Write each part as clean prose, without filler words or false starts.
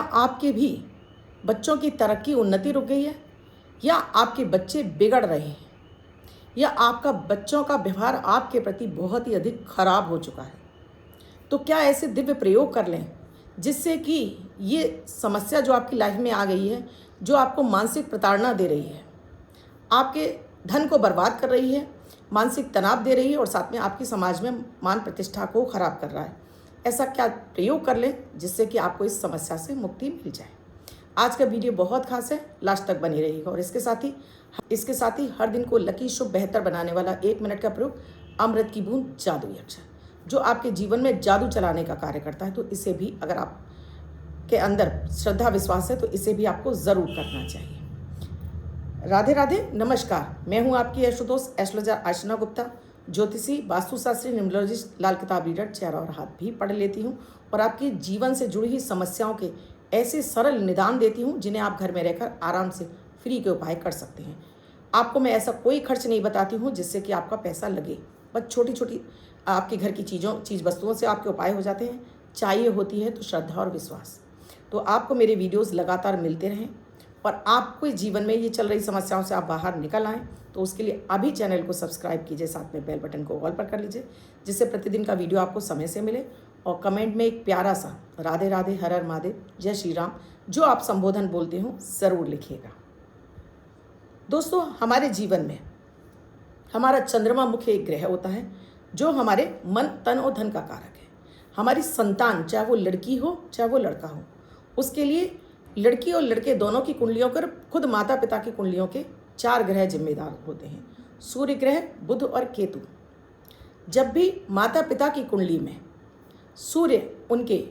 आपके भी बच्चों की तरक्की उन्नति रुक गई है, या आपके बच्चे बिगड़ रहे हैं, या आपका बच्चों का व्यवहार आपके प्रति बहुत ही अधिक खराब हो चुका है, तो क्या ऐसे दिव्य प्रयोग कर लें जिससे कि ये समस्या जो आपकी लाइफ में आ गई है, जो आपको मानसिक प्रताड़ना दे रही है, आपके धन को बर्बाद कर रही है, मानसिक तनाव दे रही है और साथ में आपकी समाज में मान प्रतिष्ठा को खराब कर रहा है, ऐसा क्या प्रयोग कर लें जिससे कि आपको इस समस्या से मुक्ति मिल जाए। आज का वीडियो बहुत खास है, लास्ट तक बनी रहिएगा। और इसके साथ ही हर दिन को लकी, शुभ, बेहतर बनाने वाला 1 मिनट का प्रयोग अमृत की बूंद जादुई अक्षर, जो आपके जीवन में जादू चलाने का कार्य करता है, तो इसे भी अगर आप के अंदर श्रद्धा विश्वास है तो इसे भी आपको ज़रूर करना चाहिए। राधे राधे, नमस्कार। मैं हूं आपकी एस्ट्रोदोस्त एस्ट्रोलॉजर अर्चना गुप्ता, ज्योतिषी, वास्तुशास्त्री, न्यूमरोलॉजिस्ट, लाल किताब रीडर, चेहरा और हाथ भी पढ़ लेती हूं और आपके जीवन से जुड़ी हुई समस्याओं के ऐसे सरल निदान देती हूं जिन्हें आप घर में रहकर आराम से फ्री के उपाय कर सकते हैं। आपको मैं ऐसा कोई खर्च नहीं बताती हूँ जिससे कि आपका पैसा लगे, बस छोटी छोटी आपके घर की चीज़ वस्तुओं से आपके उपाय हो जाते हैं। चाहिए होती है तो श्रद्धा और विश्वास। तो आपको मेरे वीडियोस लगातार मिलते रहें और आपको जीवन में ये चल रही समस्याओं से आप बाहर निकल आएँ, तो उसके लिए अभी चैनल को सब्सक्राइब कीजिए, साथ में बेल बटन को ऑल पर कर लीजिए, जिससे प्रतिदिन का वीडियो आपको समय से मिले। और कमेंट में एक प्यारा सा राधे राधे, हर हर महादेव, जय श्री राम, जो आप संबोधन बोलते हो ज़रूर लिखिएगा। दोस्तों, हमारे जीवन में हमारा चंद्रमा मुख्य एक ग्रह होता है जो हमारे मन, तन और धन का कारक है। हमारी संतान, चाहे वो लड़की हो चाहे वो लड़का हो, उसके लिए लड़की और लड़के दोनों की कुंडलियों कर खुद माता पिता की कुंडलियों के 4 ग्रह जिम्मेदार होते हैं, सूर्य ग्रह, बुध और केतु। जब भी माता पिता की कुंडली में सूर्य उनके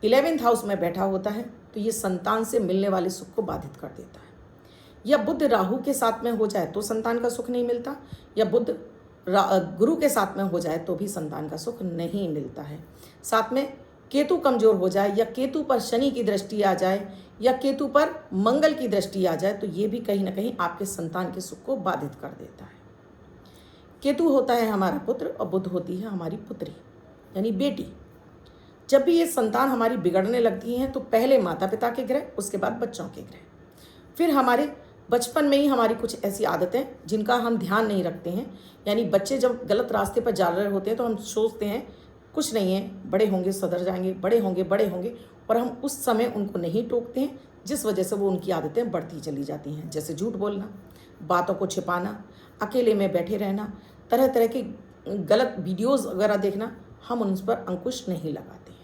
11th हाउस में बैठा होता है तो ये संतान से मिलने वाले सुख को बाधित कर देता है। या बुध राहु के साथ में हो जाए तो संतान का सुख नहीं मिलता, या बुध गुरु के साथ में हो जाए तो भी संतान का सुख नहीं मिलता है। साथ में केतु कमजोर हो जाए, या केतु पर शनि की दृष्टि आ जाए, या केतु पर मंगल की दृष्टि आ जाए, तो ये भी कहीं ना कहीं आपके संतान के सुख को बाधित कर देता है। केतु होता है हमारा पुत्र और बुध होती है हमारी पुत्री यानी बेटी। जब भी ये संतान हमारी बिगड़ने लगती हैं तो पहले माता पिता के ग्रह, उसके बाद बच्चों के ग्रह, फिर हमारे बचपन में ही हमारी कुछ ऐसी आदतें जिनका हम ध्यान नहीं रखते हैं। यानी बच्चे जब गलत रास्ते पर जा रहे होते हैं तो हम सोचते हैं कुछ नहीं है, बड़े होंगे सुधर जाएंगे, बड़े होंगे, और हम उस समय उनको नहीं टोकते हैं, जिस वजह से वो उनकी आदतें बढ़ती चली जाती हैं। जैसे झूठ बोलना, बातों को छिपाना, अकेले में बैठे रहना, तरह तरह की गलत वीडियोज़ वगैरह देखना, हम उन पर अंकुश नहीं लगाते हैं।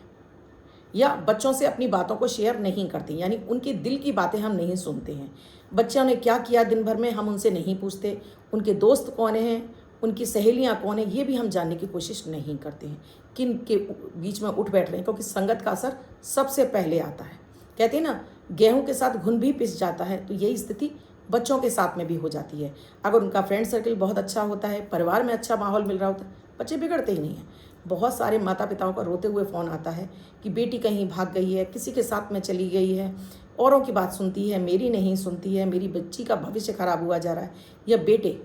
या बच्चों से अपनी बातों को शेयर नहीं करते, यानी उनके दिल की बातें हम नहीं सुनते हैं। बच्चों ने क्या किया दिन भर में हम उनसे नहीं पूछते, उनके दोस्त कौन हैं, उनकी सहेलियां कौन हैं, ये भी हम जानने की कोशिश नहीं करते हैं, किन के बीच में उठ बैठ रहे हैं, क्योंकि संगत का असर सबसे पहले आता है। कहते हैं ना, गेहूं के साथ घुन भी पिस जाता है, तो यही स्थिति बच्चों के साथ में भी हो जाती है। अगर उनका फ्रेंड सर्कल बहुत अच्छा होता है, परिवार में अच्छा माहौल मिल रहा होता है, बच्चे बिगड़ते ही नहीं हैं। बहुत सारे माता पिताओं का रोते हुए फ़ोन आता है कि बेटी कहीं भाग गई है, किसी के साथ में चली गई है, औरों की बात सुनती है, मेरी नहीं सुनती है, मेरी बच्ची का भविष्य खराब हुआ जा रहा है। या बेटे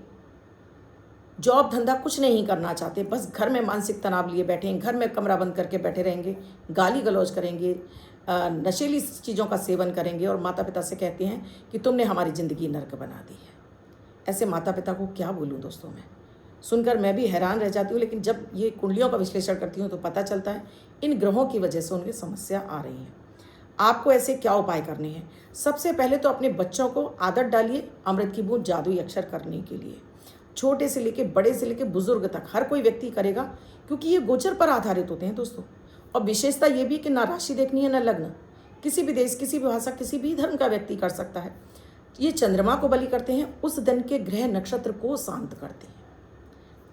जॉब धंधा कुछ नहीं करना चाहते, बस घर में मानसिक तनाव लिए बैठे हैं, घर में कमरा बंद करके बैठे रहेंगे, गाली गलौज करेंगे, नशीली चीज़ों का सेवन करेंगे और माता पिता से कहते हैं कि तुमने हमारी ज़िंदगी नर्क बना दी है। ऐसे माता पिता को क्या बोलूँ दोस्तों, मैं सुनकर मैं भी हैरान रह जाती हूँ। लेकिन जब ये कुंडलियों का विश्लेषण करती हूँ तो पता चलता है इन ग्रहों की वजह से उनकी समस्या आ रही है। आपको ऐसे क्या उपाय करने हैं? सबसे पहले तो अपने बच्चों को आदत डालिए अमृत की बूंद जादुई अक्षर करने के लिए। छोटे से लेके बड़े से लेके बुजुर्ग तक हर कोई व्यक्ति करेगा, क्योंकि ये गोचर पर आधारित होते हैं दोस्तों। और विशेषता ये भी कि ना राशि देखनी है ना लग्न, किसी भी देश, किसी भी भाषा, किसी भी धर्म का व्यक्ति कर सकता है। ये चंद्रमा को बलि करते हैं, उस दिन के ग्रह नक्षत्र को शांत करते हैं।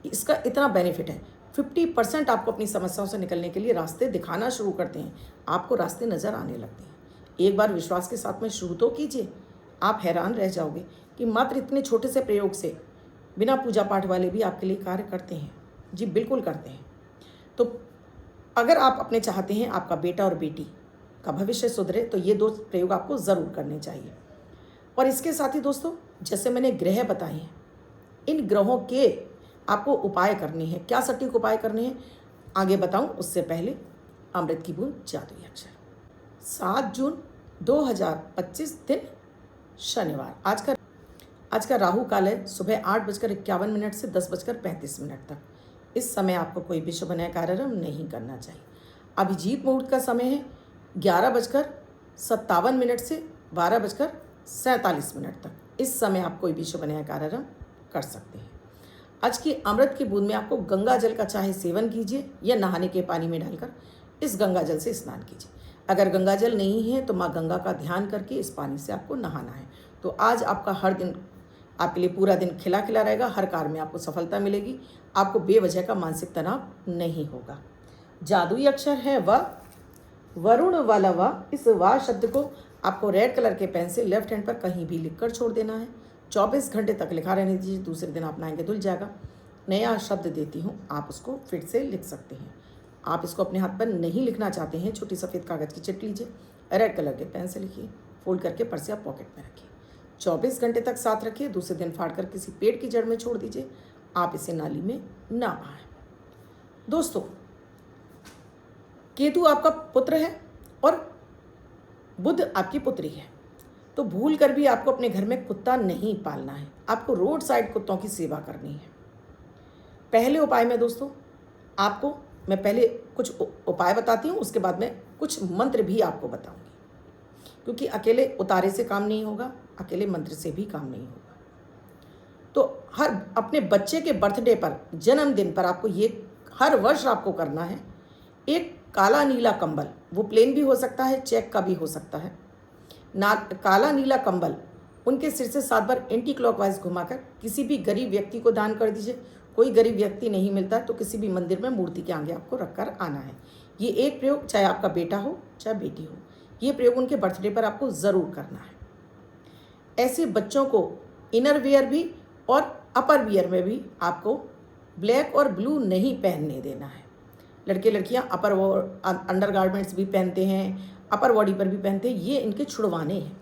इसका इतना बेनिफिट है, 50% आपको अपनी समस्याओं से निकलने के लिए रास्ते दिखाना शुरू करते हैं, आपको रास्ते नज़र आने लगते हैं। एक बार विश्वास के साथ में शुरू तो कीजिए, आप हैरान रह जाओगे कि मात्र इतने छोटे से प्रयोग से बिना पूजा पाठ वाले भी आपके लिए कार्य करते हैं। जी बिल्कुल करते हैं। तो अगर आप अपने चाहते हैं आपका बेटा और बेटी का भविष्य सुधरे तो ये 2 प्रयोग आपको ज़रूर करने चाहिए। और इसके साथ ही दोस्तों, जैसे मैंने ग्रह बताए हैं, इन ग्रहों के आपको उपाय करने हैं। क्या सटीक उपाय करने हैं आगे बताऊं, उससे पहले अमृत की बूंद जादुई अक्षर। 7 जून 2025 दिन शनिवार। आज का राहु काल है सुबह 8:51 से 10:35 तक। इस समय आपको कोई भी शुभ नया कार्यक्रम नहीं करना चाहिए। अभिजीत मुहूर्त का समय है 11:57 से 12:47 तक। इस समय आप कोई भी शुभ नया कार्यक्रम कर सकते हैं। आज की अमृत की बूंद में आपको गंगा जल का चाहे सेवन कीजिए या नहाने के पानी में डालकर इस गंगा जल से स्नान कीजिए। अगर गंगा जल नहीं है तो माँ गंगा का ध्यान करके इस पानी से आपको नहाना है। तो आज आपका हर दिन आपके लिए पूरा दिन खिला खिला रहेगा। हर कार्य में आपको सफलता मिलेगी। आपको बेवजह का मानसिक तनाव नहीं होगा। जादुई अक्षर है व, वरुण वाला व। इस वा शब्द को आपको रेड कलर के पेन से लेफ्ट हैंड पर कहीं भी लिखकर छोड़ देना है। 24 घंटे तक लिखा रहने दीजिए। दूसरे दिन आप नहाएंगे धुल जाएगा। नया शब्द देती हूँ, आप उसको फिर से लिख सकते हैं। आप इसको अपने हाथ पर नहीं लिखना चाहते हैं, छोटी सफ़ेद कागज़ की चिट लीजिए, रेड कलर के पेन से लिखिए, फोल्ड करके पर्स या पॉकेट में रखिए। 24 घंटे तक साथ रखिए। दूसरे दिन फाड़ कर किसी पेड़ की जड़ में छोड़ दीजिए। आप इसे नाली में ना बहाएं। दोस्तों, केतु आपका पुत्र है और बुध आपकी पुत्री है, तो भूल कर भी आपको अपने घर में कुत्ता नहीं पालना है। आपको रोड साइड कुत्तों की सेवा करनी है। पहले उपाय में दोस्तों आपको मैं पहले कुछ उपाय बताती हूँ, उसके बाद में कुछ मंत्र भी आपको बताऊंगी, क्योंकि अकेले उतारे से काम नहीं होगा, अकेले मंत्र से भी काम नहीं होगा। तो हर अपने बच्चे के बर्थडे पर, जन्मदिन पर आपको ये हर वर्ष आपको करना है। एक काला नीला कंबल, वो प्लेन भी हो सकता है, चेक का भी हो सकता है, काला नीला कंबल उनके सिर से 7 बार एंटी क्लॉकवाइज घुमाकर किसी भी गरीब व्यक्ति को दान कर दीजिए। कोई गरीब व्यक्ति नहीं मिलता तो किसी भी मंदिर में मूर्ति के आगे आपको रखकर आना है। ये एक प्रयोग चाहे आपका बेटा हो चाहे बेटी हो, ये प्रयोग उनके बर्थडे पर आपको ज़रूर करना है। ऐसे बच्चों को इनर वियर भी और अपर वियर में भी आपको ब्लैक और ब्लू नहीं पहनने देना है। लड़के लड़कियां अपर अंडर गारमेंट्स भी पहनते हैं, अपर बॉडी पर भी पहनते हैं, ये इनके छुड़वाने हैं।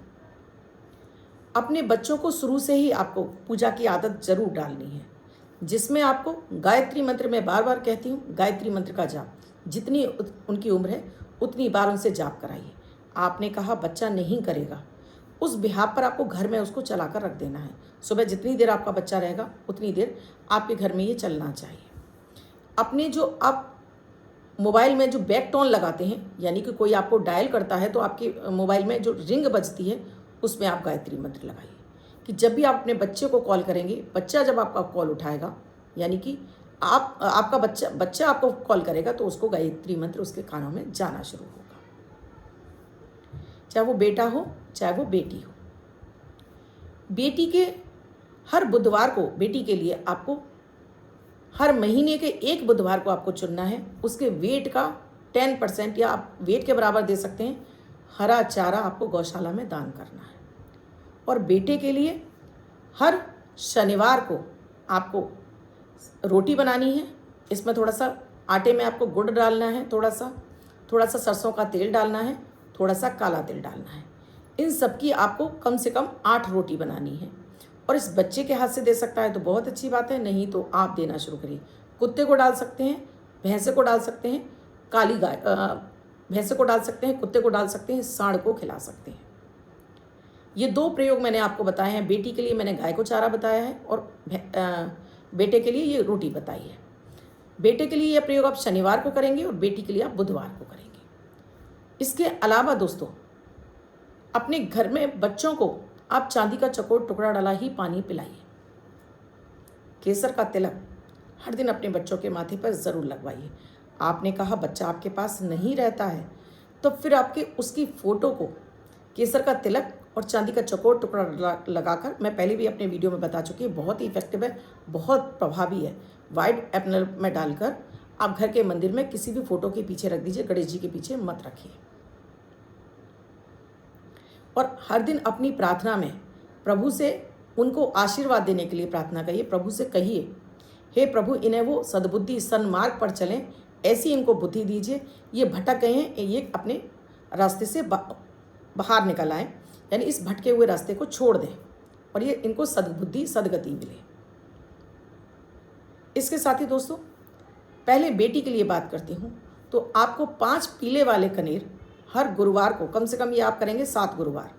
अपने बच्चों को शुरू से ही आपको पूजा की आदत जरूर डालनी है, जिसमें आपको गायत्री मंत्र, मैं बार बार कहती हूँ, गायत्री मंत्र का जाप जितनी उनकी उम्र है उतनी बार उनसे जाप कराइए। आपने कहा बच्चा नहीं करेगा, उस बिहाफ पर आपको घर में उसको चला कर रख देना है। सुबह जितनी देर आपका बच्चा रहेगा उतनी देर आपके घर में ये चलना चाहिए। अपने जो आप मोबाइल में जो बैक टोन लगाते हैं, यानी कि कोई आपको डायल करता है तो आपके मोबाइल में जो रिंग बजती है उसमें आप गायत्री मंत्र लगाइए कि जब भी आप अपने बच्चे को कॉल करेंगे, बच्चा जब आपका कॉल उठाएगा, यानी कि आपका बच्चा आपको कॉल करेगा तो उसको गायत्री मंत्र उसके कानों में जाना शुरू होगा। चाहे वो बेटा हो चाहे वो बेटी हो। बेटी के हर बुधवार को, बेटी के लिए आपको हर महीने के एक बुधवार को आपको चुनना है। उसके वेट का 10% या आप वेट के बराबर दे सकते हैं, हरा चारा आपको गौशाला में दान करना है। और बेटे के लिए हर शनिवार को आपको रोटी बनानी है। इसमें थोड़ा सा आटे में आपको गुड़ डालना है, थोड़ा सा सरसों का तेल डालना है, थोड़ा सा काला तिल डालना है। इन सब की आपको कम से कम 8 रोटी बनानी है। और इस बच्चे के हाथ से दे सकता है तो बहुत अच्छी बात है, नहीं तो आप देना शुरू करिए। कुत्ते को डाल सकते हैं, भैंसे को डाल सकते हैं, काली गाय भैंसे को डाल सकते हैं, कुत्ते को डाल सकते हैं, सांड को खिला सकते हैं। ये 2 प्रयोग मैंने आपको बताए हैं। बेटी के लिए मैंने गाय को चारा बताया है और बेटे के लिए ये रोटी बताई है। बेटे के लिए यह प्रयोग आप शनिवार को करेंगे और बेटी के लिए आप बुधवार को करेंगे। इसके अलावा दोस्तों, अपने घर में बच्चों को आप चांदी का चकोर टुकड़ा डाला ही पानी पिलाइए। केसर का तिलक हर दिन अपने बच्चों के माथे पर ज़रूर लगवाइए। आपने कहा बच्चा आपके पास नहीं रहता है तो फिर आपके उसकी फ़ोटो को केसर का तिलक और चांदी का चकोर टुकड़ा लगाकर, मैं पहले भी अपने वीडियो में बता चुकी है, बहुत ही इफेक्टिव है, बहुत प्रभावी है। वाइट एनवेलप में डालकर आप घर के मंदिर में किसी भी फोटो के पीछे रख दीजिए, गणेश जी के पीछे मत रखिए। और हर दिन अपनी प्रार्थना में प्रभु से उनको आशीर्वाद देने के लिए प्रार्थना करिए। प्रभु से कहिए, हे प्रभु, इन्हें वो सद्बुद्धि सन्मार्ग पर चलें, ऐसी इनको बुद्धि दीजिए, ये भटक गए हैं, ये अपने रास्ते से बाहर निकल आएँ, यानी इस भटके हुए रास्ते को छोड़ दें और ये इनको सद्बुद्धि सदगति मिले। इसके साथ ही दोस्तों, पहले बेटी के लिए बात करती हूँ तो आपको 5 पीले वाले कनेर हर गुरुवार को, कम से कम ये आप करेंगे 7 गुरुवार,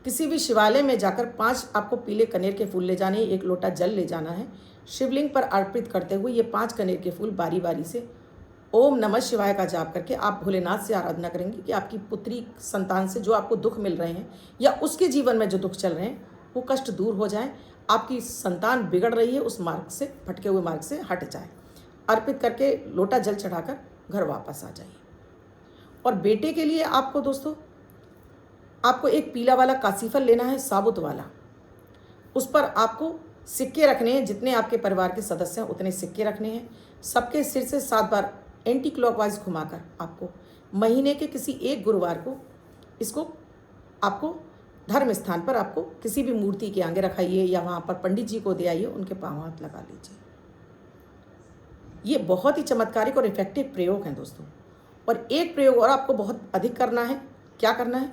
किसी भी शिवालय में जाकर 5 आपको पीले कनेर के फूल ले जाने, 1 लोटा जल ले जाना है। शिवलिंग पर अर्पित करते हुए ये 5 कनेर के फूल बारी बारी से ओम नमः शिवाय का जाप करके आप भोलेनाथ से आराधना करेंगे कि आपकी पुत्री संतान से जो आपको दुख मिल रहे हैं या उसके जीवन में जो दुख चल रहे हैं वो कष्ट दूर हो जाए, आपकी संतान बिगड़ रही है उस मार्ग से, भटके हुए मार्ग से हट जाए। अर्पित करके लोटा जल चढ़ाकर घर वापस आ जाइए। और बेटे के लिए आपको दोस्तों, आपको एक पीला वाला कासीफल लेना है, साबुत वाला। उस पर आपको सिक्के रखने हैं, जितने आपके परिवार के सदस्य हैं उतने सिक्के रखने हैं। सबके सिर से 7 बार एंटी क्लॉकवाइज घुमाकर आपको महीने के किसी एक गुरुवार को इसको आपको धर्म स्थान पर आपको किसी भी मूर्ति के आगे रखाइए या वहाँ पर पंडित जी को दे आइए, उनके पाँव हाथ लगा लीजिए। ये बहुत ही चमत्कारिक और इफेक्टिव प्रयोग हैं दोस्तों। और एक प्रयोग और आपको बहुत अधिक करना है। क्या करना है?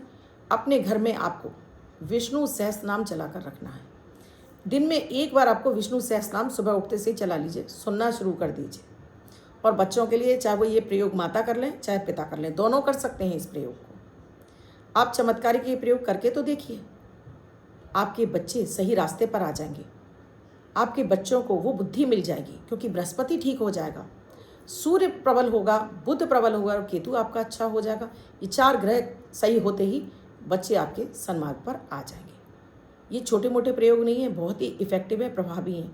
अपने घर में आपको विष्णु सहस्त्रनाम चलाकर रखना है। दिन में 1 बार आपको विष्णु सहस्त्रनाम सुबह उठते से ही चला लीजिए, सुनना शुरू कर दीजिए। और बच्चों के लिए चाहे वो ये प्रयोग माता कर लें चाहे पिता कर लें, दोनों कर सकते हैं इस प्रयोग को। आप चमत्कारिक ये प्रयोग करके तो देखिए, आपके बच्चे सही रास्ते पर आ जाएंगे। आपके बच्चों को वो बुद्धि मिल जाएगी, क्योंकि बृहस्पति ठीक हो जाएगा, सूर्य प्रबल होगा, बुध प्रबल होगा और केतु आपका अच्छा हो जाएगा। ये 4 ग्रह सही होते ही बच्चे आपके सन्मार्ग पर आ जाएंगे। ये छोटे मोटे प्रयोग नहीं है, बहुत ही इफेक्टिव है, प्रभावी हैं।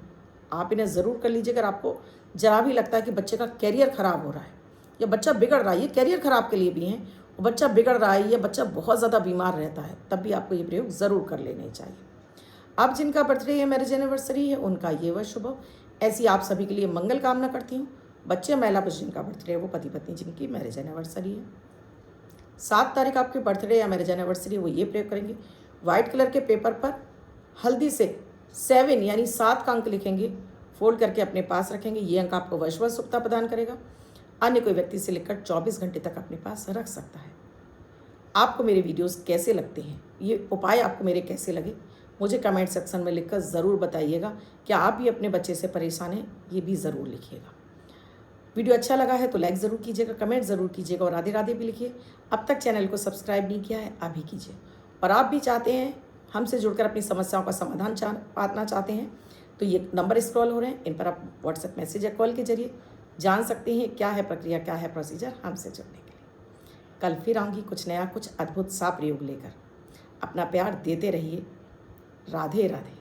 आप इन्हें ज़रूर कर लीजिए। अगर आपको जरा भी लगता है कि बच्चे का कैरियर ख़राब हो रहा है या बच्चा बिगड़ रहा है, ये कैरियर ख़राब के लिए भी हैं, और बच्चा बिगड़ रहा है या बच्चा बहुत ज़्यादा बीमार रहता है, तब भी आपको ये प्रयोग ज़रूर कर लेने चाहिए। अब जिनका बर्थडे है, मैरिज एनिवर्सरी है, उनका ये वर्ष शुभ हो, ऐसी आप सभी के लिए मंगल कामना करती हूँ। बच्चे महिला पुरुष जिनका बर्थडे है, वो पति पत्नी जिनकी मैरिज एनिवर्सरी है, 7 तारीख आपके बर्थडे या मैरिज एनिवर्सरी, वो ये प्रयोग करेंगे। वाइट कलर के पेपर पर हल्दी से 7 यानी 7 का अंक लिखेंगे, फोल्ड करके अपने पास रखेंगे। ये अंक आपको वर्षभर शुभता प्रदान करेगा। अन्य कोई व्यक्ति से लिखकर 24 घंटे तक अपने पास रख सकता है। आपको मेरे वीडियोस कैसे लगते हैं, ये उपाय आपको मेरे कैसे लगे, मुझे कमेंट सेक्शन में लिखकर ज़रूर बताइएगा। क्या आप भी अपने बच्चे से परेशान हैं, ये भी ज़रूर लिखिएगा। वीडियो अच्छा लगा है तो लाइक ज़रूर कीजिएगा, कमेंट ज़रूर कीजिएगा और राधे राधे भी लिखिए। अब तक चैनल को सब्सक्राइब नहीं किया है, अभी कीजिए। और आप भी चाहते हैं हमसे जुड़कर अपनी समस्याओं का समाधान पाना चाहते हैं, तो ये नंबर स्क्रॉल हो रहे हैं, इन पर आप व्हाट्सएप मैसेज या कॉल के जरिए जान सकते हैं क्या है प्रक्रिया, क्या है प्रोसीजर हमसे जुड़ने के लिए। कल फिर आऊँगी कुछ नया, कुछ अद्भुत सा प्रयोग लेकर। अपना प्यार देते रहिए। राधे राधे।